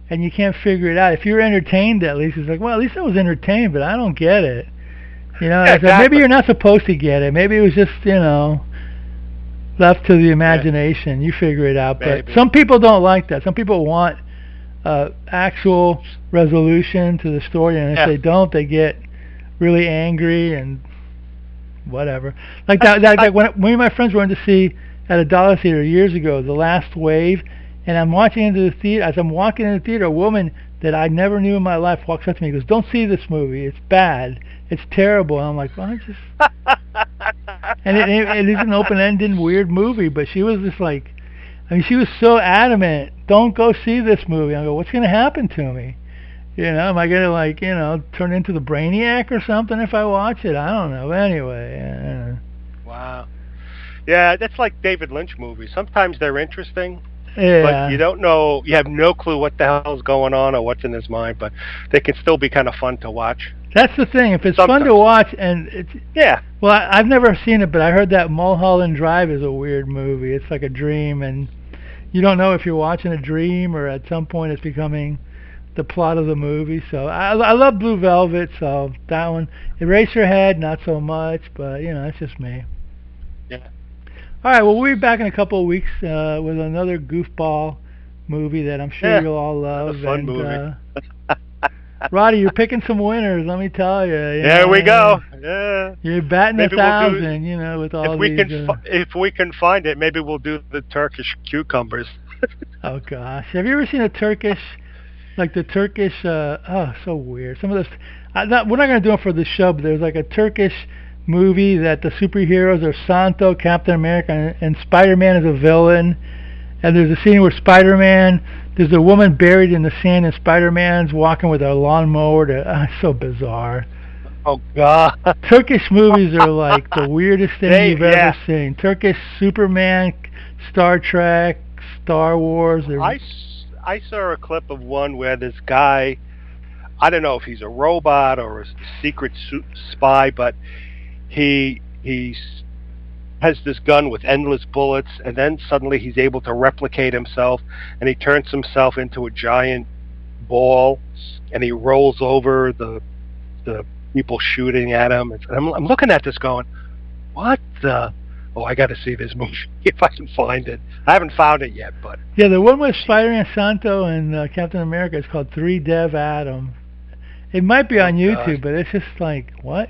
and you can't figure it out. If you're entertained, at least it's like, well, at least I was entertained, but I don't get it. Yeah, So maybe exactly. you're not supposed to get it. Maybe it was just left to the Yeah, imagination. You figure it out. But maybe. some people don't like that. Some people want actual resolution to the story, and if Yeah. they don't, they get really angry and whatever. Like I, that I, when me and my friends went to see at a dollar theater years ago, The Last Wave, and I'm watching into the theater. As I'm walking in the theater, a woman that I never knew in my life walks up to me and goes, "Don't see this movie. It's bad. It's terrible." And I'm like, "Well, I just..." And it is an open-ended, weird movie, but she was just like, I mean, she was so adamant, "Don't go see this movie." I go, "What's going to happen to me?" Am I gonna turn into the Brainiac or something if I watch it? I don't know. Anyway, Wow. Yeah, that's like David Lynch movies. Sometimes they're interesting, but you yeah. don't know. You have no clue what the hell's going on or what's in his mind. But they can still be kind of fun to watch. That's the thing. If it's fun to Sometimes. watch, and it's Yeah. well, I've never seen it, but I heard that Mulholland Drive is a weird movie. It's like a dream, and you don't know if you're watching a dream or at some point it's becoming the plot of the movie. So I love Blue Velvet, so that one. Eraserhead, not so much, but that's just me. Yeah. All right, well we'll be back in a couple of weeks with another goofball movie that I'm sure Yeah. you'll all Another love. fun And movie. Roddy, you're picking some winners. Let me tell you. There we go. Yeah. You're batting a Maybe we'll do thousand. With if all we these. can if we can find it. Maybe we'll do the Turkish cucumbers. Oh gosh, have you ever seen a Turkish, like the Turkish? Oh, so weird. Some of this, we're not gonna do it for the show, but there's like a Turkish movie that the superheroes are Santo, Captain America, and Spider-Man is a villain. And there's a scene where there's a woman buried in the sand, and Spider-Man's walking with a lawnmower. It's so bizarre. Oh God. Turkish movies are like the weirdest thing you've ever Yeah. seen. Turkish Superman, Star Trek, Star Wars. I saw a clip of one where this guy, I don't know if he's a robot or a secret spy, but he has this gun with endless bullets, and then suddenly he's able to replicate himself, and he turns himself into a giant ball, and he rolls over the people shooting at him. I'm looking at this going, what the? Oh, I got to see this movie if I can find it. I haven't found it yet, but Yeah, the one with Spider-Man, Santo, and Captain America is called Three Dev Adam. It might be oh on God, YouTube, but it's just like, what?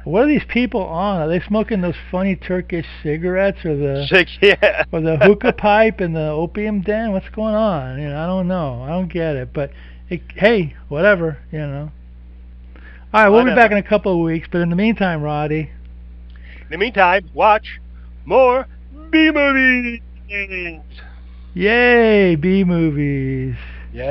What are these people on? Are they smoking those funny Turkish cigarettes yeah. or the hookah pipe in the opium den? What's going on? I don't know. I don't get it. But hey, whatever. All right, we'll be back Whatever. in a couple of weeks. But in the meantime, Roddy, In the meantime, watch more B movies. yay, B movies. Yay.